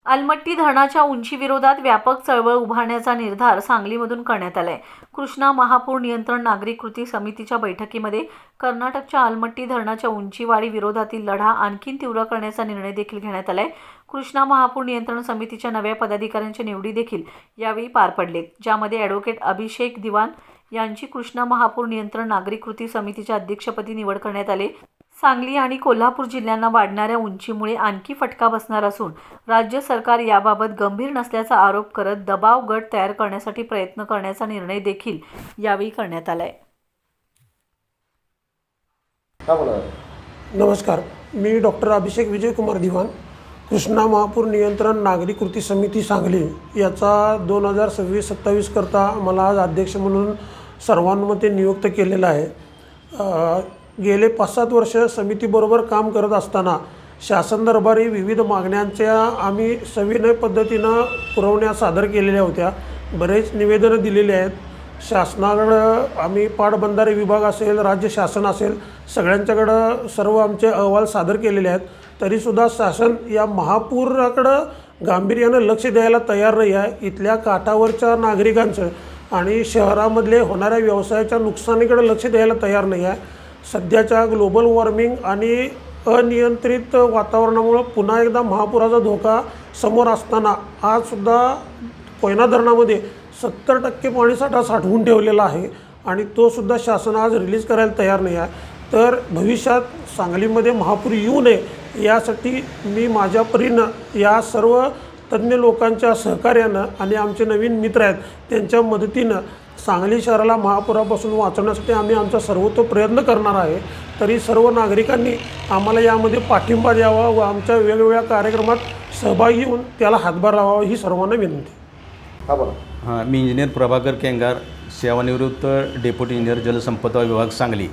अलमट्टी धरणाच्या उंचीविरोधात व्यापक चळवळ उभारण्याचा निर्धार सांगलीमधून करण्यात आलाय। कृष्णा महापूर नियंत्रण नागरिक कृती समितीच्या बैठकीमध्ये कर्नाटकच्या अलमट्टी धरणाच्या उंचीवाढी विरोधातील लढा आणखी तीव्र करण्याचा निर्णय देखील घेण्यात आलाय। कृष्णा महापूर नियंत्रण समितीच्या नव्या पदाधिकाऱ्यांची निवडी देखील यावेळी पार पडली, ज्यामध्ये ॲडव्होकेट अभिषेक दिवान यांची कृष्णा महापूर नियंत्रण नागरिक कृती समितीच्या अध्यक्षपदी निवड करण्यात आली। सांगली आणि कोल्हापूर जिल्ह्यांना वाढणाऱ्या उंचीमुळे आणखी फटका बसणार असून राज्य सरकार याबाबत गंभीर नसल्याचा आरोप करत दबाव गट तयार करण्यासाठी प्रयत्न करण्याचा निर्णय देखील यावेळी करण्यात आलाय। नमस्कार, मी डॉक्टर अभिषेक विजयकुमार दिवान, कृष्णा महापूर नियंत्रण नागरिक कृती समिती सांगली याचा 2026-27 करता मला आज अध्यक्ष म्हणून सर्वानुमते नियुक्त केलेला आहे। गेले 5-7 वर्ष समितीबरोबर काम करत असताना शासन दरबारी विविध मागण्यांच्या आम्ही सविनय पद्धतीनं पुरवण्या सादर केलेल्या होत्या। बरेच निवेदनं दिलेली आहेत। शासनाकडं आम्ही पाटबंधारे विभाग असेल, राज्य शासन असेल, सगळ्यांच्याकडं सर्व आमचे अहवाल सादर केलेले आहेत। तरीसुद्धा शासन या महापुराकडं गांभीर्यानं लक्ष द्यायला तयार नाही आहे। इथल्या काठावरच्या नागरिकांचं आणि शहरामधले होणाऱ्या व्यवसायाच्या नुकसानीकडे लक्ष द्यायला तयार नाही आहे। सध्याच्या ग्लोबल वॉर्मिंग आणि अनियंत्रित वातावरणामुळे पुन्हा एकदा महापुराचा धोका समोर असताना आजसुद्धा कोयना धरणामध्ये 70% पाणीसाठा साठवून ठेवलेला आहे आणि तो सुद्धा शासन आज रिलीज करायला तयार नाही आहे। तर भविष्यात सांगलीमध्ये महापूर येऊ नये यासाठी मी माझ्या परीनं या सर्व तज्ज्ञ लोकांच्या सहकार्यानं आणि आमचे नवीन मित्र आहेत त्यांच्या मदतीनं सांगली शहराला महापुरापासून वाचवण्यासाठी आम्ही आमचा सर्वतो प्रयत्न करणार आहे। तरी सर्व नागरिकांनी आम्हाला यामध्ये पाठिंबा द्यावा व आमच्या वेगवेगळ्या कार्यक्रमात सहभागी होऊन त्याला हातभार लावावा ही सर्वांना विनंती। मी इंजिनियर प्रभाकर केंगार, सेवानिवृत्त डेप्युटी इंजिनियर जलसंपदा विभाग सांगली।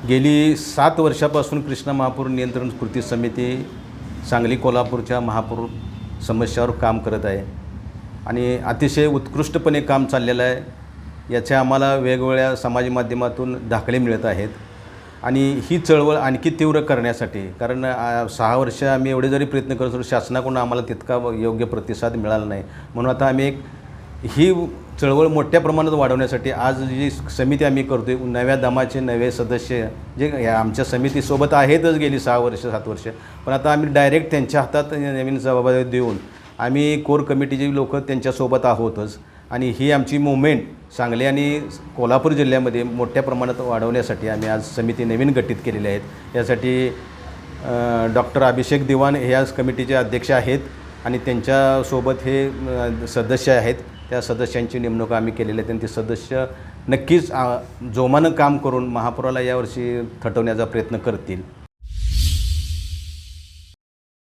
गेली 7 वर्षापासून कृष्णा महापूर नियंत्रण कृती समिती सांगली कोल्हापूरच्या महापूर समस्यावर काम करत आहे आणि अतिशय उत्कृष्टपणे काम चाललेलं आहे। याचे आम्हाला वेगवेगळ्या समाज माध्यमातून दाखले मिळत आहेत आणि ही चळवळ आणखी तीव्र करण्यासाठी, कारण 6 वर्ष आम्ही एवढे जरी प्रयत्न करत असतो शासनाकडून आम्हाला तितका योग्य प्रतिसाद मिळाला नाही, म्हणून आता आम्ही ही चळवळ मोठ्या प्रमाणात वाढवण्यासाठी आज जी समिती आम्ही करतो आहे, नव्या दमाचे नवे सदस्य जे आमच्या समितीसोबत आहेतच गेली 6 वर्ष 7 वर्ष, पण आता आम्ही डायरेक्ट त्यांच्या हातात नवीन जबाबदारी देऊन आम्ही कोर कमिटीचे लोक त्यांच्यासोबत आहोतच आणि ही आमची मुवमेंट सांगली आणि कोल्हापूर जिल्ह्यामध्ये मोठ्या प्रमाणात वाढवण्यासाठी आम्ही आज समिती नवीन गठीत केलेली आहेत। यासाठी डॉक्टर अभिषेक दिवान हे आज कमिटीचे अध्यक्ष आहेत आणि त्यांच्यासोबत हे सदस्य आहेत। त्या सदस्यांची नेमणूक आम्ही केलेली आहे आणि ते सदस्य नक्कीच जोमानं काम करून महापुराला यावर्षी थटवण्याचा प्रयत्न करतील।